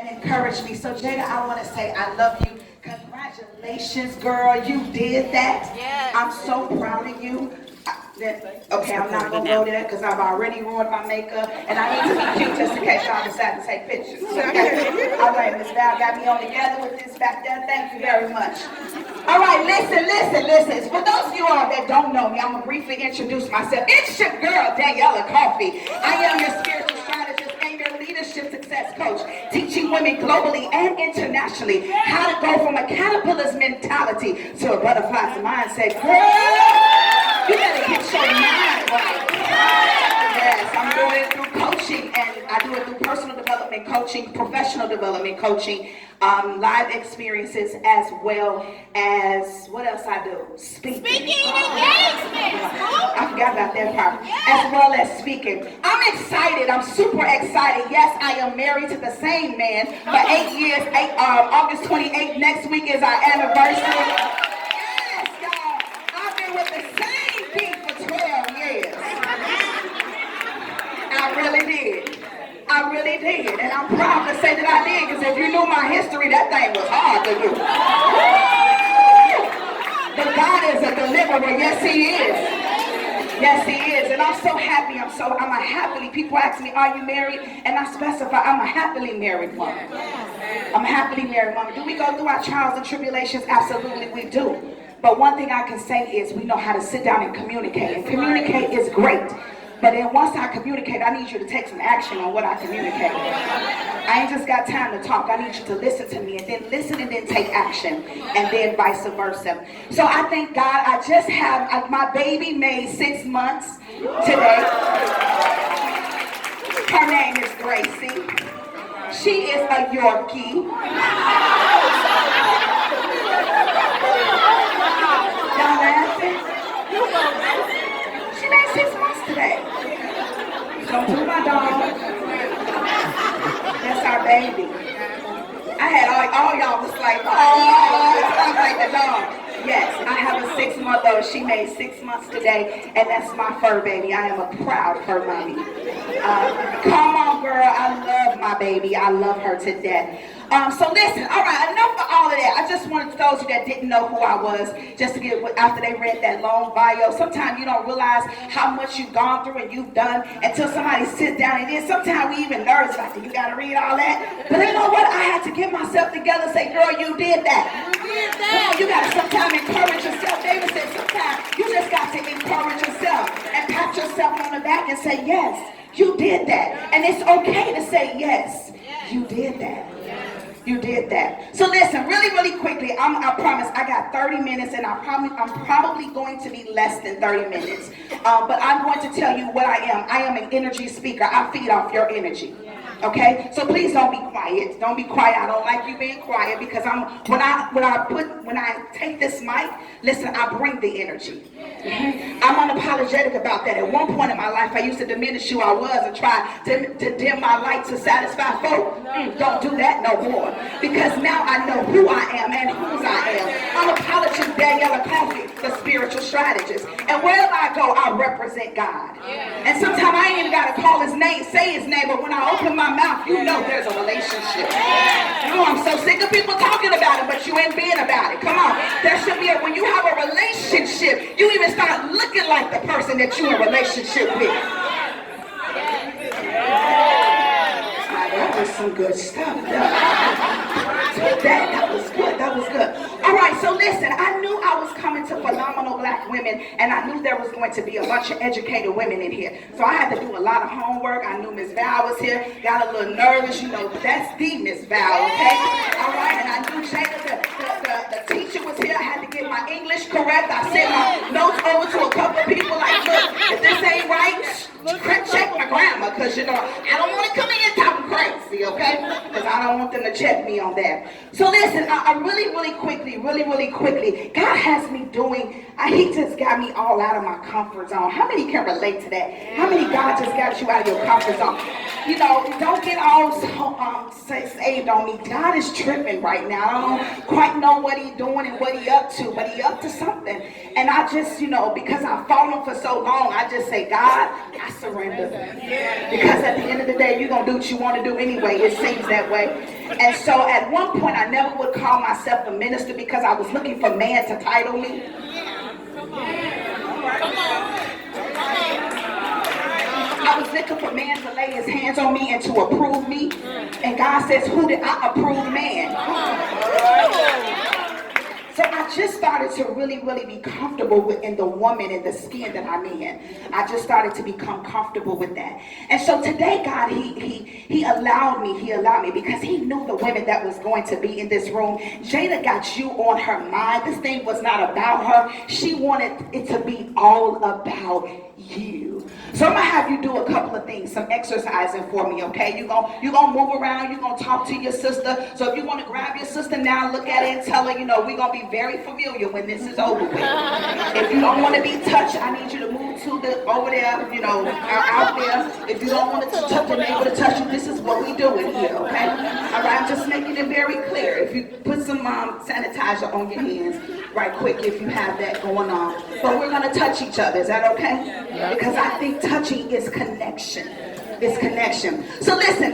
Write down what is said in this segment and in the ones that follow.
and encouraged me. So Jada, I want to say I love you. Congratulations, girl. You did that. Yes. I'm so proud of you. Okay, I'm not going to go there because I've already ruined my makeup. And I need to be cute just in case y'all decide to take pictures. Okay? All right, Miss Val got me on together with this back there. Thank you very much. All right, listen. For those of you all that don't know me, I'm going to briefly introduce myself. It's your girl, Daniela Coffee. I am your spiritual strategist and your leadership success coach, teaching women globally and internationally how to go from a caterpillar's mentality to a butterfly's mindset. Girl! You better get your mind right. Yes, I'm doing it through coaching, and I do it through personal development coaching, professional development coaching, live experiences, as well as, what else I do? Speaking engagements. I forgot about that part. As well as speaking. I'm excited. I'm super excited. Yes, I am married to the same man for 8 years. August 28th next week is our anniversary. Yes, y'all. I've been with the same for 12 years. I really did. And I'm proud to say that I did, because if you knew my history, that thing was hard to do. But God is a deliverer. Yes, He is. Yes, He is. And I'm so happy. I'm a happily, people ask me, are you married? And I specify, I'm a happily married woman. I'm a happily married woman. Do we go through our trials and tribulations? Absolutely, we do. But one thing I can say is we know how to sit down and communicate. And communicate is great. But then once I communicate, I need you to take some action on what I communicate. I ain't just got time to talk. I need you to listen to me, and then listen and then take action, and then vice versa. So I thank God. I just have, my baby made 6 months today. Her name is Gracie. She is a Yorkie. Y'all laughing? She made 6 months today. Don't do my dog. That's our baby. I had all y'all was like, oh, it's not like the dog. Yes, I have a 6-month-old. She made 6 months today, and that's my fur baby. I am a proud fur mommy. Come on, girl. I love my baby. I love her to death. So listen, all right, enough of all of that. I just wanted those of you that didn't know who I was, just to get, after they read that long bio, sometimes you don't realize how much you've gone through and you've done until somebody sits down, and then sometimes we even nervous, like, you gotta read all that. But you know what? I had to get myself together and say, girl, you did that. You did that. Come on, you gotta sometimes encourage yourself. David said sometimes you just got to encourage yourself and pat yourself on the back and say, yes, you did that. And it's okay to say, yes, you did that. You did that. So listen, really quickly, I promise I got 30 minutes, and I'm probably going to be less than 30 minutes. But I'm going to tell you what I am. I am an energy speaker. I feed off your energy. Okay? So please don't be quiet. Don't be quiet. I don't like you being quiet, because when I take this mic, listen, I bring the energy. I'm unapologetic about that. At one point in my life, I used to diminish who I was and try to dim my light to satisfy folk. Don't do that no more, because now I know who I am and whose I am. Unapologetic Daniela Coffee, the spiritual strategist. And wherever I go, I represent God. And sometimes I ain't even got to call His name, say His name, but when I open my mouth, you know there's a relationship. Oh, I'm so sick of people talking about it, but you ain't being about it. Come on. There should be when you have a relationship, you even start looking like the person that you're in a relationship with. That was some good stuff. That was good. That was good. All right, so listen, I knew I was coming to phenomenal black women, and I knew there was going to be a bunch of educated women in here. So I had to do a lot of homework. I knew Miss Val was here. Got a little nervous, you know, that's the Miss Val, okay? All right, and I knew Jada, the teacher was here. I had to get my English correct. I sent my notes over to a couple of people like, look, if this ain't right, check my grammar, because, you know, I don't want to come in talking crazy, okay? Because I don't want them to check me on that. So listen, I really quickly, God has me doing, He just got me all out of my comfort zone. How many can relate to that? How many God just got you out of your comfort zone? You know, don't get all saved on me. God is tripping right now. I don't quite know what He's doing and what He up to, but He up to something. And I just, you know, because I've followed Him for so long, I just say, God, I surrender. Because at the end of the day, you're going to do what you want to do anyway. It seems that way. And so at one point, I never would call myself a minister because I was looking for man to title me. I was looking for man to lay his hands on me and to approve me. And God says, who did I approve? Man. So I just started to really be comfortable in the woman and the skin that I'm in. I just started to become comfortable with that. And so today, God, he allowed me because he knew the women that was going to be in this room. Jada got you on her mind. This thing was not about her. She wanted it to be all about you. So I'm gonna have you do a couple of things, some exercising for me, okay? You're gonna move around, you're gonna talk to your sister. So if you want to grab your sister now, look at it and tell her, we're gonna be very familiar when this is over with. If you don't want to be touched, I need you to move to over there, out there. If you don't want to touch the neighbor to touch you, this is what we do in here, okay? All right, I'm just making it very clear. If you put some sanitizer on your hands right quick, if you have that going on. But we're gonna touch each other, is that okay? Because I think touching is connection. It's connection. So listen.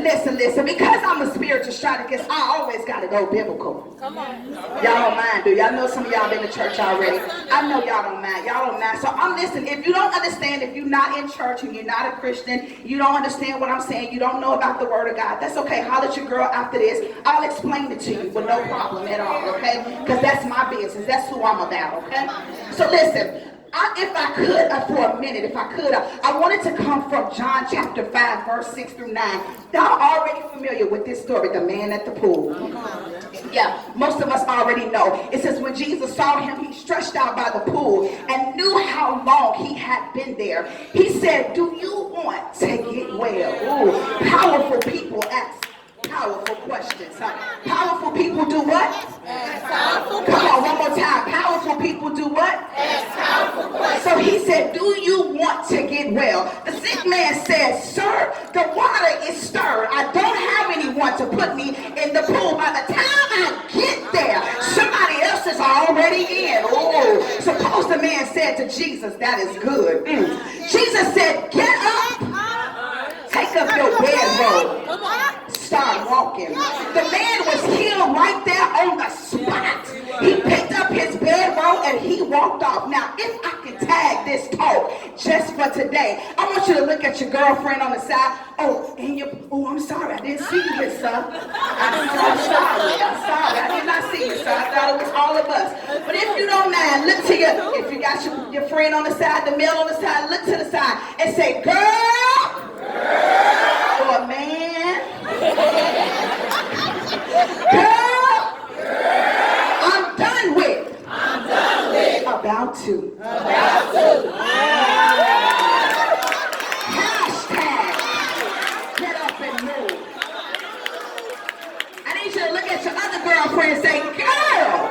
Because I'm a spiritual strategist, I always got to go biblical. Come on. Y'all don't mind, do y'all know some of y'all been to church already? I know y'all don't mind. So I'm listening. If you don't understand, if you're not in church and you're not a Christian, you don't understand what I'm saying, you don't know about the word of God, that's okay. Holler at your girl after this. I'll explain it to you with no problem at all, okay? Because that's my business. That's who I'm about, okay? So listen. If I could, for a minute, I wanted to come from John chapter 5, verse 6 through 9. Y'all already familiar with this story, the man at the pool. Yeah, most of us already know. It says when Jesus saw him, he stretched out by the pool and knew how long he had been there. He said, do you want to get well? Ooh, powerful people ask powerful questions. Powerful people do what? Come on, one more time. Powerful people do what? So he said, do you want to get well? The sick man said, sir, the water is stirred. I don't have anyone to put me in the pool. By the time I get there, somebody else is already in. Oh, suppose the man said to Jesus, that is good. Jesus said, get up, take up your bedroll, start walking. The man was healed right there on the spot. He picked up his bedroll and he walked off. Now, if I could tag this talk just for today, I want you to look at your girlfriend on the side. I'm sorry, I didn't see you here, sir. I'm sorry, I did not see you, sir. I thought it was all of us. But if you don't mind, look to if you got your friend on the side, the male on the side, look to the side and say, girl, or man, girl, I'm done with. About to. Hashtag get up and move. I need you to look at your other girlfriend and say, girl,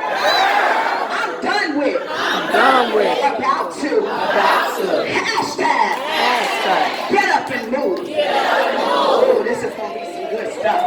I'm done with. About to. Hashtag get up and move. Oh, this is going to be some good stuff.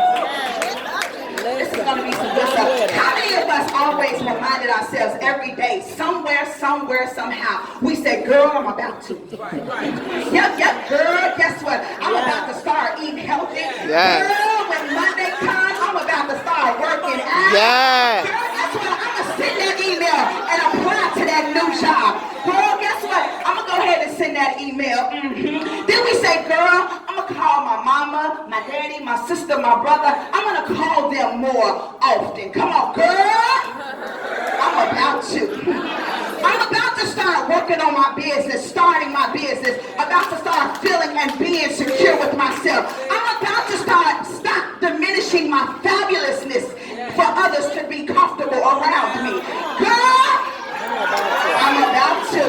How many of us always reminded ourselves every day, somewhere, somehow, we say, girl, I'm about to. Yep, girl, guess what? I'm about to start eating healthy. Yes. Girl, when Monday comes, I'm about to start working out. Yes. Girl, guess what? I'm going to send that email and apply to that new job. Girl, guess what? I'm going to go ahead and send that email. Then we say, girl, I'm going to call my mama, my daddy, my sister, my brother. I'm going to call them more often. Come on, girl. I'm about to start working on my business, starting my business, about to start feeling and being secure with myself. I'm about to stop diminishing my fabulousness for others to be comfortable around me. Girl, I'm about to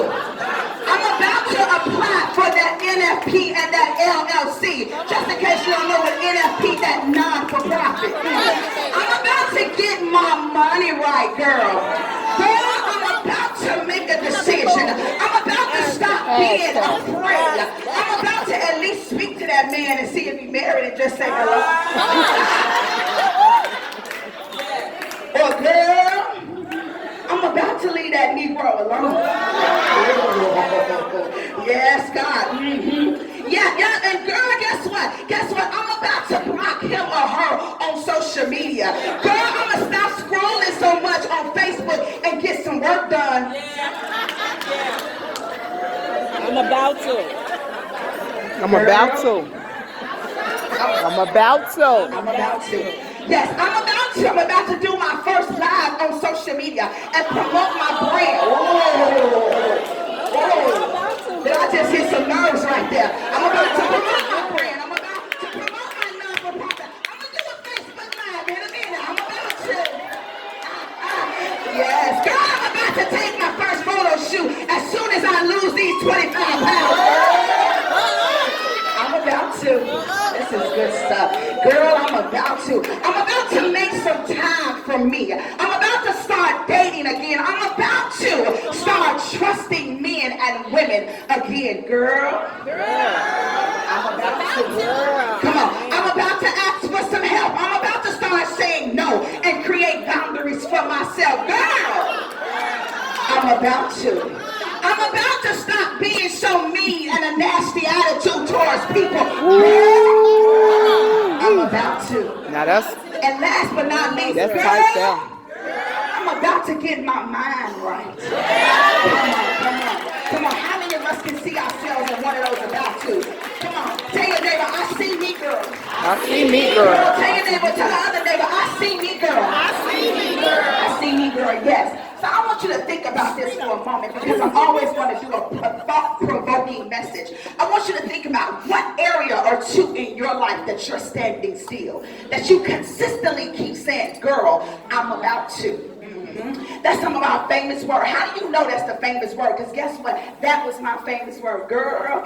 apply for that NFP and that LLC. Just in case you don't know what NFP, that non-for-profit. I'm about to get my money right, girl. Girl, I'm about to make a decision. I'm about to stop being afraid. I'm about to at least speak to that man and see if he's married and just say hello. Or girl, I'm about to leave that Negro alone. Yes, God. Yeah, and girl, guess what? I'm about to block him or her on social media. Girl, I'm going to stop scrolling so much on Facebook and get some work done. I'm about to. I'm about to. Yes, I'm about to do my first live on social media and promote my brand. Whoa. Did I just hit some nerves right there? I'm about to promote my brand. I'm about to promote my non-for-profit. I'm going to do a Facebook live in a minute. I'm about to. Yes, girl, I'm about to take my first photo shoot as soon as I lose these 25 pounds. I'm about to. This is good stuff. Girl, I'm about to make some time for me. I'm about to start dating again. I'm about to start trusting men and women again. Girl. I'm about to. Come on. I'm about to ask for some help. I'm about to start saying no and create boundaries for myself. Girl. I'm about to stop being so mean and a nasty attitude towards people. I'm about to. Now that's. And last but not least, that's girl, tight there. I'm about to get my mind right. Come on. How many of us can see ourselves in one of those about to? Come on. Tell your neighbor, I see me, girl. I see me, girl. Tell your neighbor, tell the other neighbor, I see me, girl. I see me, girl, yes. So I want you to think about this for a moment because I'm always going to do a thought-provoking message. I want you to think about what area or two in your life that you're standing still, that you consistently keep saying, girl, I'm about to. That's some of our famous word. How do you know that's the famous word? Because guess what? That was my famous word. Girl,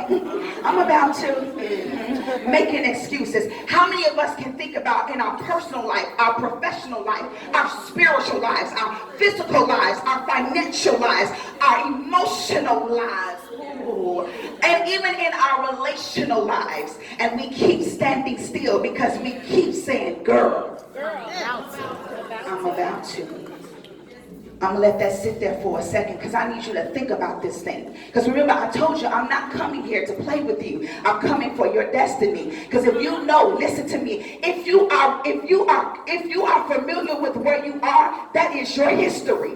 I'm about to. Making excuses. How many of us can think about in our personal life, our professional life, our spiritual lives, our physical lives, our financial lives, our emotional lives, and even in our relational lives, and we keep standing still because we keep saying, girl, I'm about to. I'm going to let that sit there for a second because I need you to think about this thing. Because remember, I told you I'm not coming here to play with you. I'm coming for your destiny. Because if you know, listen to me, if you are familiar with where you are, that is your history.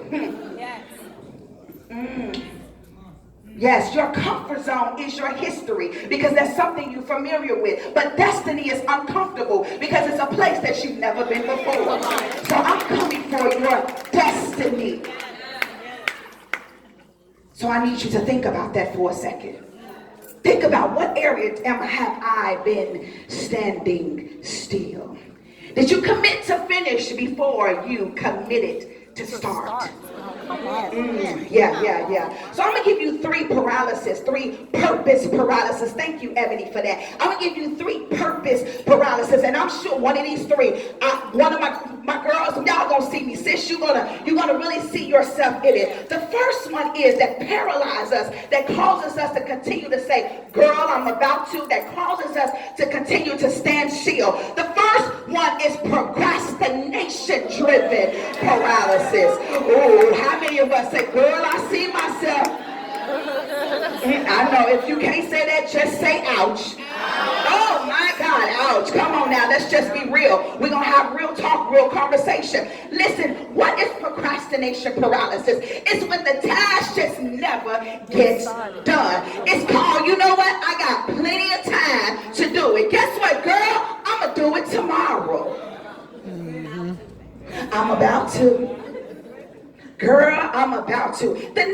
Yes, your comfort zone is your history because that's something you're familiar with. But destiny is uncomfortable because it's a place that you've never been before. So I'm coming for your destiny. So I need you to think about that for a second. Think about what area have I been standing still? Did you commit to finish before you committed to start? Yeah. So I'm going to give you three purpose paralysis. Thank you, Ebony, for that. I'm going to give you three purpose paralysis, and I'm sure one of these three, one of my girls, y'all going to see me. Sis, you're going to really see yourself in it. The first one is that paralyzes us, that causes us to continue to say, girl, I'm about to, that causes us to continue to stand still. The first one is procrastination-driven paralysis. Oh, how many of us say, girl, I see myself? I know, if you can't say that, just say ouch. Oh my God, ouch. Come on now, let's just be real. We're going to have real talk, real conversation. Listen, what is procrastination paralysis? It's when the task just never gets done. It's called, you know what? I got plenty of time to do it. Guess what, girl? I'm going to do it tomorrow. I'm about to. Girl, I'm about to. The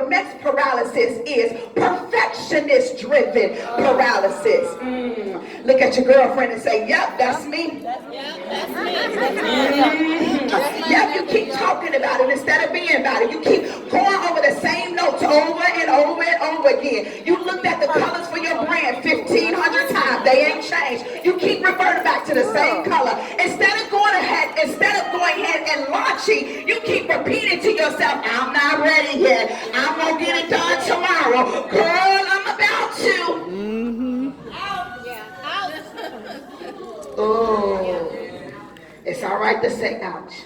next paralysis is perfectionist-driven paralysis. Look at your girlfriend and say, yep, that's me. Yep, you keep talking about it instead of being about it. You keep going over the same notes over and over and over again. You looked at the colors for your brand 1,500 times. They ain't changed. You keep reverting back to the same color. Instead of going ahead and launching, you keep repeating to yourself, I'm not ready yet. I'm going to get it done tomorrow. Girl, I'm about to. Oh, it's all right to say ouch.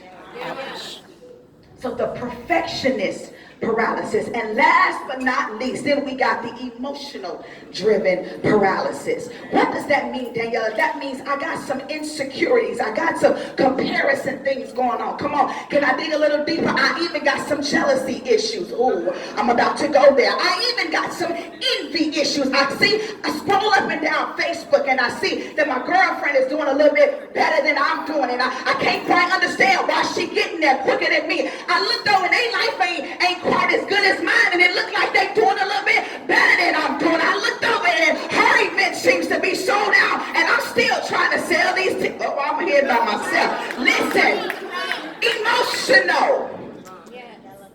So the perfectionist paralysis. And last but not least, then we got the emotional driven paralysis. What does that mean, Daniela? That means I got some insecurities. I got some comparison things going on. Come on, can I dig a little deeper? I even got some jealousy issues. Oh, I'm about to go there. I even got some envy issues. I scroll up and down Facebook and I see that my girlfriend is doing a little bit better than I'm doing, and I can't quite understand why she getting there quicker than me. I looked over and their life ain't quite as good as mine, and it looked like they doing a little bit better than I'm doing. I looked over and her event seems to be sold out, and I'm still trying to sell these tickets. Oh, I'm here by myself. Listen, emotional.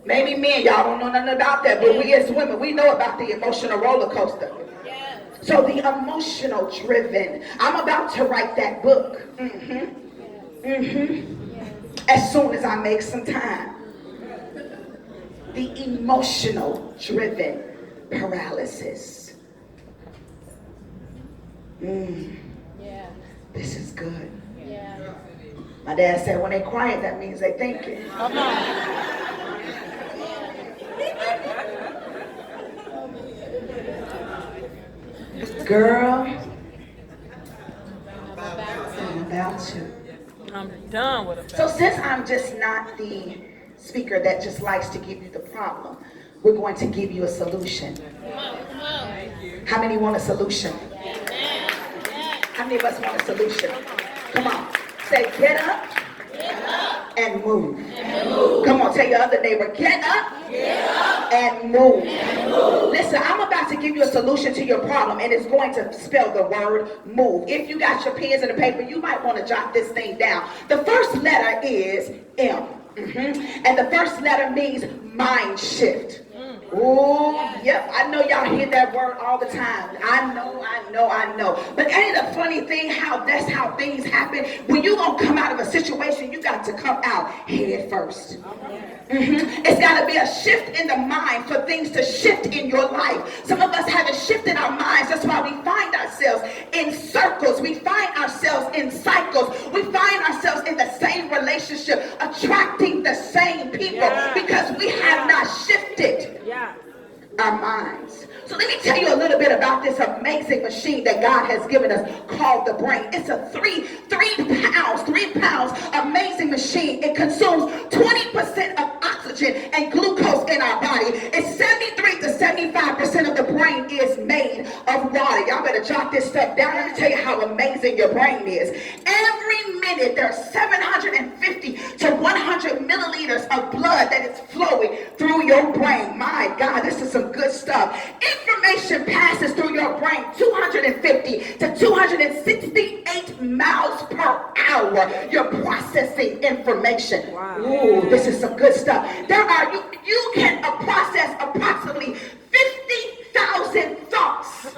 Maybe men, y'all don't know nothing about that, but we as women, we know about the emotional roller coaster. So the emotional driven. I'm about to write that book. As soon as I make some time. The emotional driven paralysis. This is good. My dad said when they quiet, that means they thinking. Girl, I'm about to. I'm done with it. So since I'm just not the speaker that just likes to give you the problem, we're going to give you a solution. How many want a solution? How many of us want a solution? Come on. Say, get up and move. Come on, tell your other neighbor, get up and move. Listen, I'm about to give you a solution to your problem, and it's going to spell the word move. If you got your pens and the paper, you might want to jot this thing down. The first letter is M. And the first letter means mind shift. Oh, yep, I know y'all hear that word all the time. I know. But ain't it a funny thing how that's how things happen? When you gonna come out of a situation, you got to come out head first. It's got to be a shift in the mind for things to shift in your life. Some of us haven't shifted our minds. That's why we find ourselves in circles. We find ourselves in cycles. We find ourselves in the same relationship, attracting the same people because we have not shifted our minds. So let me tell you a little bit about this amazing machine that God has given us called the brain. It's a three pounds amazing machine. It consumes 20% of oxygen and glucose in our body. It's 73 to 75% of the brain is made of water. Y'all better jot this stuff down. Let me tell you how amazing your brain is. Every minute there's 750 to 100 milliliters of blood that is flowing through your brain. My God, this is some good stuff. Information passes through your brain 250 to 268 miles per hour. You're processing information. Ooh, this is some good stuff. You can process approximately 50,000 thoughts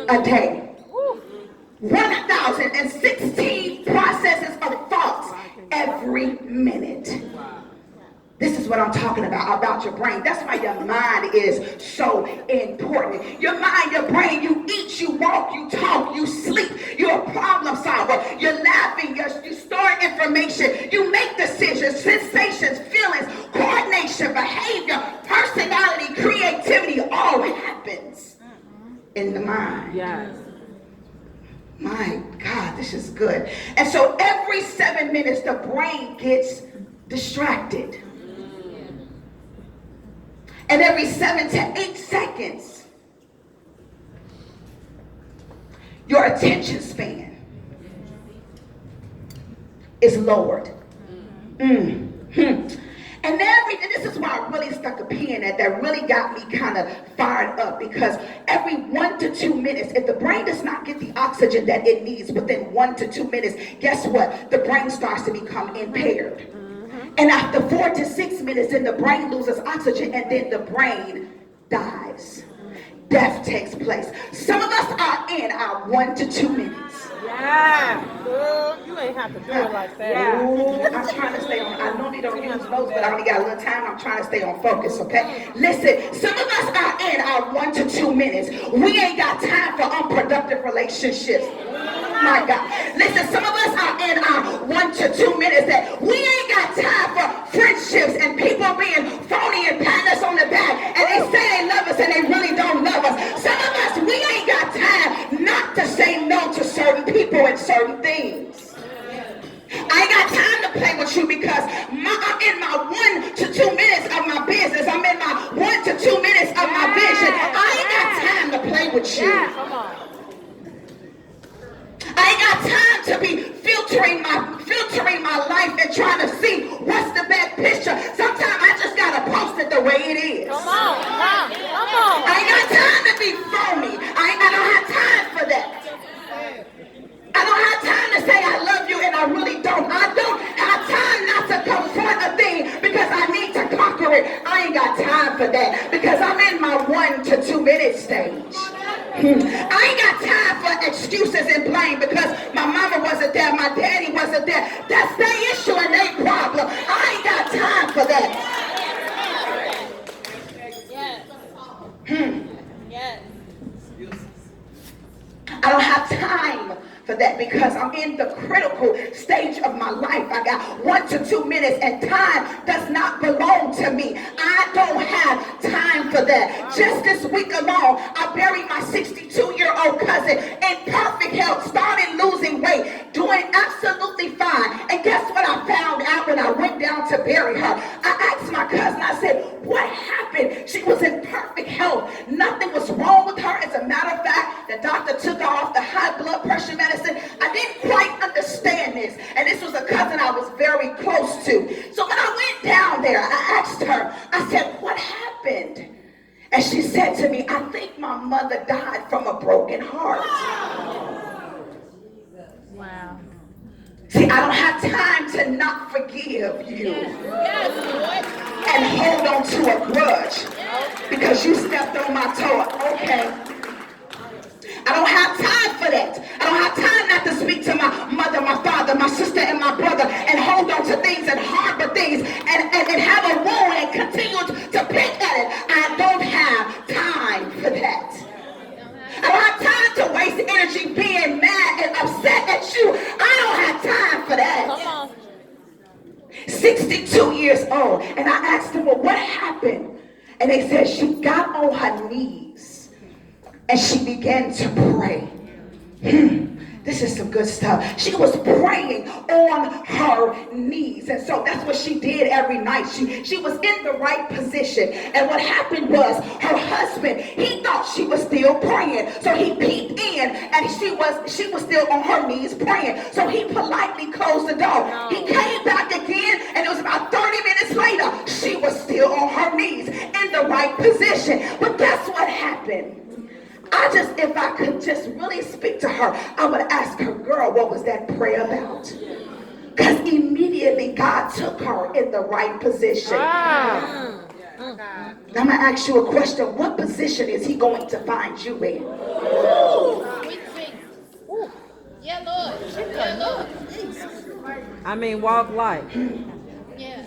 a day. 1,016 processes of thoughts every minute. This is what I'm talking about your brain. That's why your mind is so important. Your mind, your brain, you eat, you walk, you talk, you sleep. You're a problem solver. You're laughing, you store information, you make decisions, sensations, feelings, coordination, behavior, personality, creativity, all happens in the mind. Yes. My God, this is good. And so every 7 minutes, the brain gets distracted. And every 7 to 8 seconds, your attention span is lowered. And this is why I really stuck a pin at that really got me kind of fired up, because every 1 to 2 minutes, if the brain does not get the oxygen that it needs within 1 to 2 minutes, guess what? The brain starts to become impaired. And after 4 to 6 minutes, then the brain loses oxygen and then the brain dies. Death takes place. Some of us are in our 1 to 2 minutes. Yeah. Girl, you ain't have to do it like that. Ooh, I'm trying to stay on. I normally don't use notes, but I only got a little time. I'm trying to stay on focus, okay? Listen, some of us are in our 1 to 2 minutes. We ain't got time for unproductive relationships. My God. Listen, some of us are in our 1 to 2 minutes that we ain't got time for friendships and people being phony and patting us on you because I'm in my 1 to 2 minutes of my business. I'm in my 1 to 2 minutes of my vision. I ain't got time to play with you. I ain't got time to be filtering my life and trying to see what's the best picture. Sometimes I just gotta post it the way it is. Come on. I ain't got time to be phony. I don't have time for that. I don't have time to say I love you and I really don't. I don't have time not to confront a thing because I need to conquer it. I ain't got time for that because I'm in my 1 to 2 minute stage. I ain't got time for excuses and blame because my mama wasn't there, my daddy wasn't there. That's their issue and their problem. I ain't got time for that. Yes. I don't have time for that because I'm in the critical stage of my life. I got 1 to 2 minutes and time does not belong to me. I don't have time for that. Just this week alone, I buried my 62-year-old cousin in perfect health, started losing weight, doing absolutely fine. And guess what I found out when I went down to bury her? I asked my cousin, I said, what happened? She was in perfect health. Nothing was wrong with her. As a matter of fact, the doctor took her off the high blood pressure medicine. I didn't quite understand this. And this was a cousin I was very close to. So when I went down there, I asked her, I said, what happened? And she said to me, I think my mother died from a broken heart. Wow. See, I don't have time to not forgive you and hold on to a grudge because you stepped on my toe. Okay. I don't have time for that. I don't have time not to speak to my mother, my father, my sister, and my brother and hold on to things and harbor things and have a wound and continue to pick at it. I don't have time for that. I don't have time to waste energy being mad and upset at you. I don't have time for that. Come on. 62 years old. And I asked them, well, what happened? And they said she got on her knees and she began to pray. This is some good stuff. She was praying on her knees. And so that's what she did every night. She was in the right position. And what happened was her husband, he thought she was still praying. So he peeped in and she was still on her knees praying. So he politely closed the door. He came back again and it was about 30 minutes later. She was still on her knees in the right position. But guess what happened? If I could just really speak to her, I would ask her, girl, what was that prayer about? Because immediately God took her in the right position. I'm going to ask you a question. What position is he going to find you in? Yeah, Lord. Yeah, Lord. I mean, walk life. Yeah.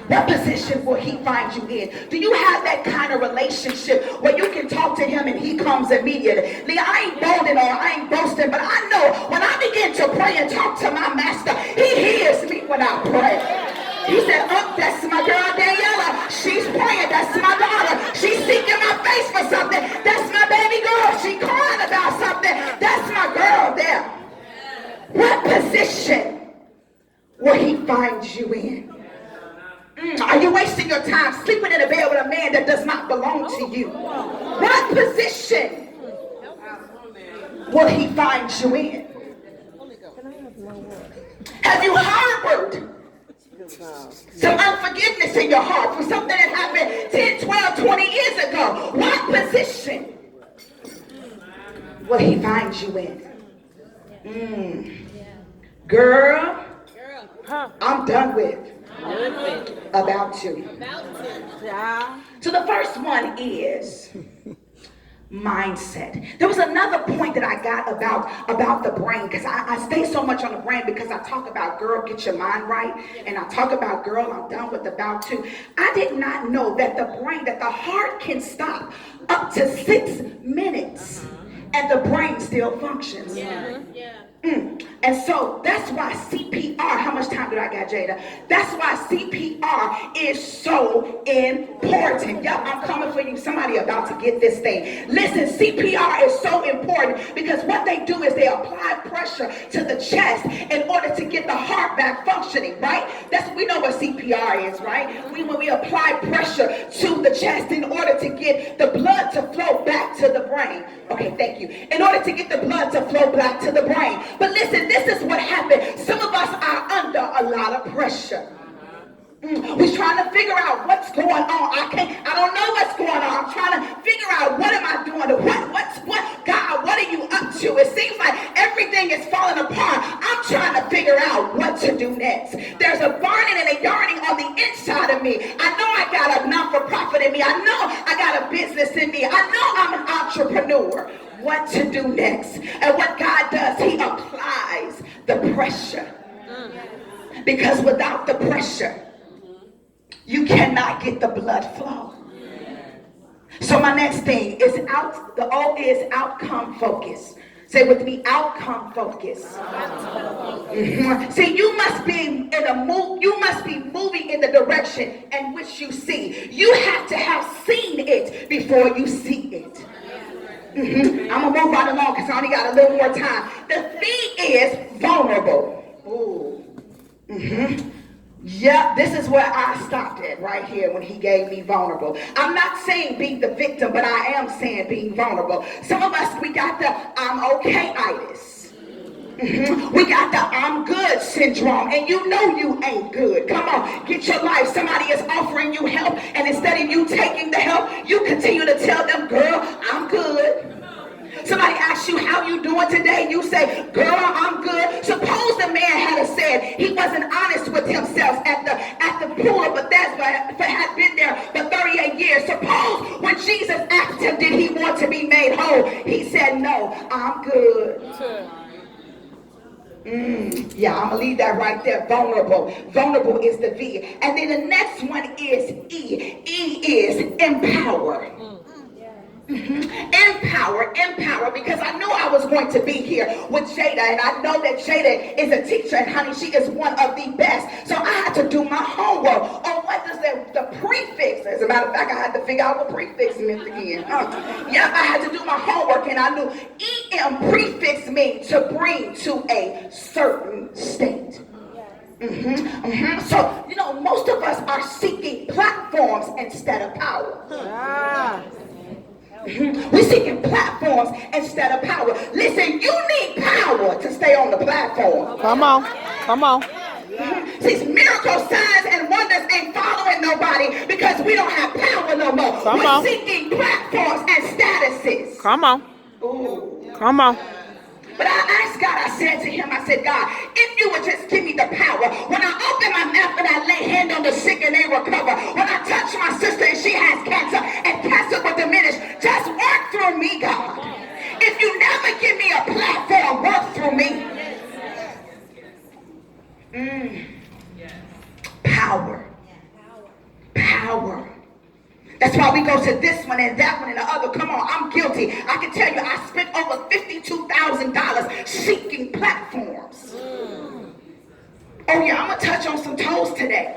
What position will he find you in? Do you have that kind of relationship where you can talk to him and he comes immediately? I ain't bolding or I ain't boasting, but I know when I begin to pray and talk to my master, he hears me when I pray. He said, oh, that's my girl Daniela. She's praying. That's my daughter. She's seeking my face for something. That's my baby girl. She crying about something. That's my girl there. What position will he find you in? Are you wasting your time sleeping in a bed with a man that does not belong to you? What position will he find you in? Have you harbored some unforgiveness in your heart for something that happened 10, 12, 20 years ago? What position will he find you in? Girl, I'm done with about you. So the first one is mindset. There was another point that I got about the brain, because I stay so much on the brain because I talk about girl, get your mind right, and I talk about girl, I'm done with about to. I did not know that the brain, that the heart can stop up to 6 minutes and the brain still functions. And so that's why CPR, how much time did I got, Jada? That's why CPR is so important. Y'all, I'm coming for you. Somebody about to get this thing. Listen, CPR is so important because what they do is they apply pressure to the chest in order to get the heart back functioning, right? We know what CPR is, right? When we apply pressure to the chest in order to get the blood to flow back to the brain. Okay, thank you. In order to get the blood to flow back to the brain. But listen, this is what happened. Some of us are under a lot of pressure. We're trying to figure out what's going on. I don't know what's going on. I'm trying to figure out what am I doing? What, God, what are you up to? It seems like everything is falling apart. I'm trying to figure out what to do next. There's a burning and a yearning on the inside of me. I know I got a non-for-profit in me. I know I got a business in me. I know I'm an entrepreneur. What to do next? And what God does, he applies the pressure. Because without the pressure, you cannot get the blood flow. So my next thing is the O is outcome focus. Say with me, outcome focus. See, you must be moving in the direction in which you see. You have to have seen it before you see it. I'm gonna move right along because I only got a little more time. The thing is vulnerable. Yeah, this is where I stopped at right here when he gave me vulnerable. I'm not saying being the victim, but I am saying being vulnerable. Some of us, we got the I'm okay-itis. We got the I'm good syndrome, and you know you ain't good. Come on, get your life. Somebody is offering you help, and instead of you taking the help, you continue to tell them, girl, I'm good. Somebody asks you how you doing today, you say, girl, I'm good. Suppose the man had said he wasn't honest with himself at the pool of Bethesda, had been there for 38 years. Suppose when Jesus asked him, did he want to be made whole? He said, no, I'm good. Yeah, I'm gonna leave that right there. Vulnerable. Vulnerable is the V. And then the next one is E. E is empower. Empower, because I knew I was going to be here with Jada, and I know that Jada is a teacher, and honey, she is one of the best. So I had to do my homework on what does the prefix. As a matter of fact, I had to figure out what prefix meant again. Yeah, I had to do my homework, and I knew EM prefix means to bring to a certain state. So, you know, most of us are seeking platforms instead of power. We're seeking platforms instead of power. Listen, you need power to stay on the platform. Come on. Come on. See, miracles, signs, and wonders ain't following nobody because we don't have power no more. We're seeking platforms and statuses. Come on. Ooh. Come on. But I asked God, I said to him, I said, God, if you would just give me the power, when I open my mouth and I lay hand on the sick and they recover, when I touch my sister and she has cancer and cancer will diminish, just work through me, God. If you never give me a platform, work through me. Power. Power. That's why we go to this one and that one and the other. Come on, I'm guilty. I can tell you I spent over $52,000 seeking platforms. Oh yeah, I'm going to touch on some toes today.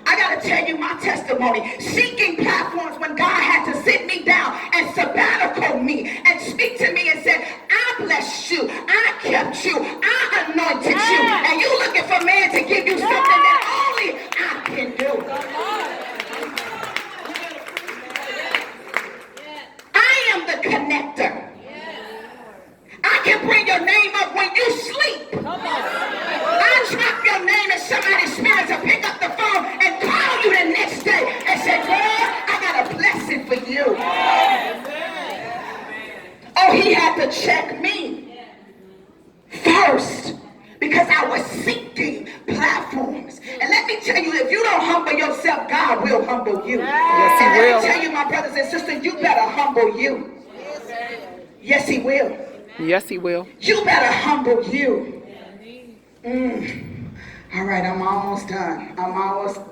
I got to tell you my testimony. Seeking platforms when God had to sit me down and sabbatical me and speak to me and said, I blessed you, I kept you, I anointed you, and you looking for man to give you something that only I can do. I am the connector. I can bring your name up when you sleep. I drop your name in somebody's spirit to pick up the phone and call you the next day and say, girl, I got a blessing for you. Oh, he had to check me first because I was seeking platforms. And let me tell you, if you don't humble yourself, God will humble you. Yes, he and will. let me tell you, my brothers and sisters, you better humble you. Yes, he will. Yes, he will. You better humble you. All right, I'm almost done.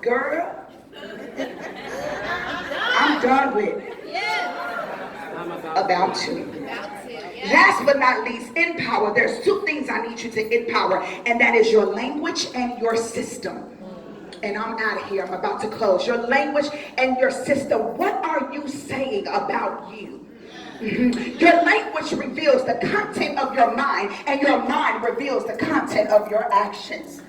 Girl, I'm done with about to. Last but not least, empower. There's two things I need you to empower, and that is your language and your system. And I'm out of here. I'm about to close. Your language and your system. What are you saying about you? Your language reveals the content of your mind, and your mind reveals the content of your actions.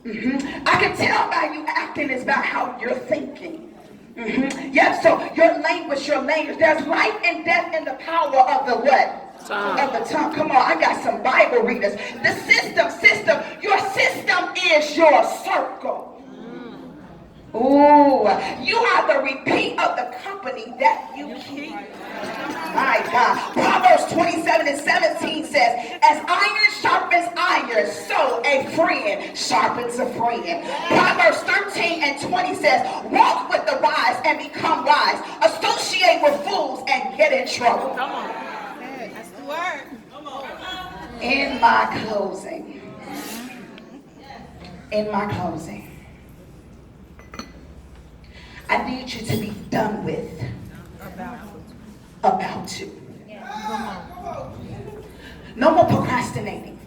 I can tell by you acting is about how you're thinking. Yeah, so your language. There's life and death in the power of the what? Of the tongue. Come on, I got some Bible readers. The system. Your system is your circle. Ooh, you are the repeat of the company that you keep. My God. Proverbs 27:17 says, as iron sharpens iron, so a friend sharpens a friend. Proverbs 13:20 says, walk with the wise and become wise. Associate with fools and get in trouble. Come on. That's the word. Come on. In my closing, I need you to be done with about to. No more procrastinating.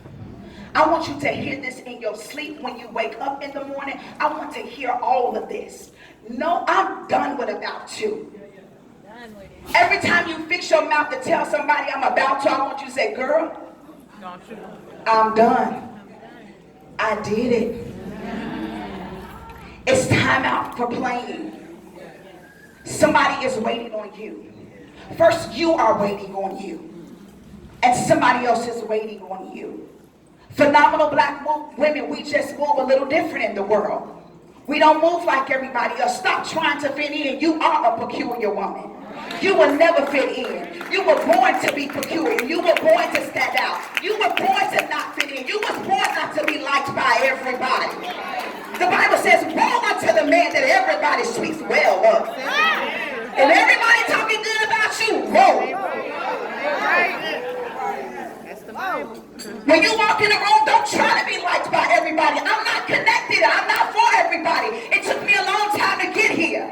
I want you to hear this in your sleep when you wake up in the morning. I want to hear all of this. No, I'm done with about to. Every time you fix your mouth to tell somebody I'm about to, I want you to say, girl, I'm done. I did it. It's time out for playing. Somebody is waiting on you. First, you are waiting on you. And somebody else is waiting on you. Phenomenal black women, we just move a little different in the world. We don't move like everybody else. Stop trying to fit in. You are a peculiar woman. You will never fit in. You were born to be peculiar. You were born to stand out. You were born to not fit in. You were born not to be liked by everybody. The Bible says, woe unto the man that everybody speaks well of. And everybody talking good about you, whoa. When you walk in the room, don't try to be liked by everybody. I'm not connected. I'm not for everybody. It took me a long time to get here.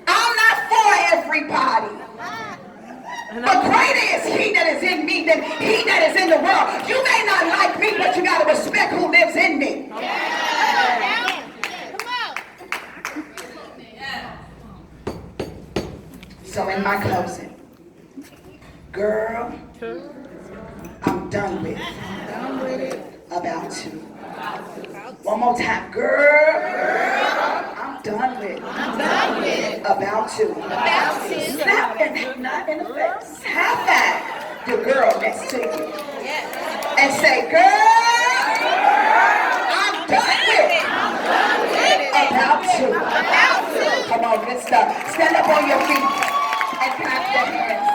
I'm not for everybody. But greater is he that is in me than he that is in the world. You may not like me, but you got to respect who lives in me. So in my closing, girl, I'm done with about to. One more time, girl, I'm done with about to. Snap and not in the face. Have that the girl next to you and say, girl, I'm done with about to. Come on, good stuff. Stand up on your feet and clap your hands.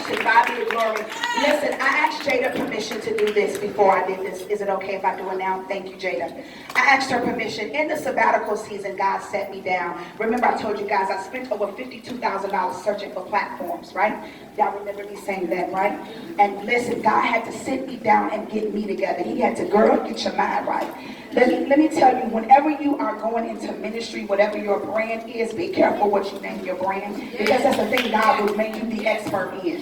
To God be the glory. Listen, I asked Jada permission to do this before I did this. Is it okay if I do it now? Thank you, Jada. I asked her permission. In the sabbatical season, God set me down. Remember, I told you guys I spent over $52,000 searching for platforms, right? Y'all remember me saying that, right? And listen, God had to sit me down and get me together. He had to, girl, get your mind right. Let me tell you, whenever you are going into ministry, whatever your brand is, be careful what you name your brand, because that's the thing God will make you the expert in.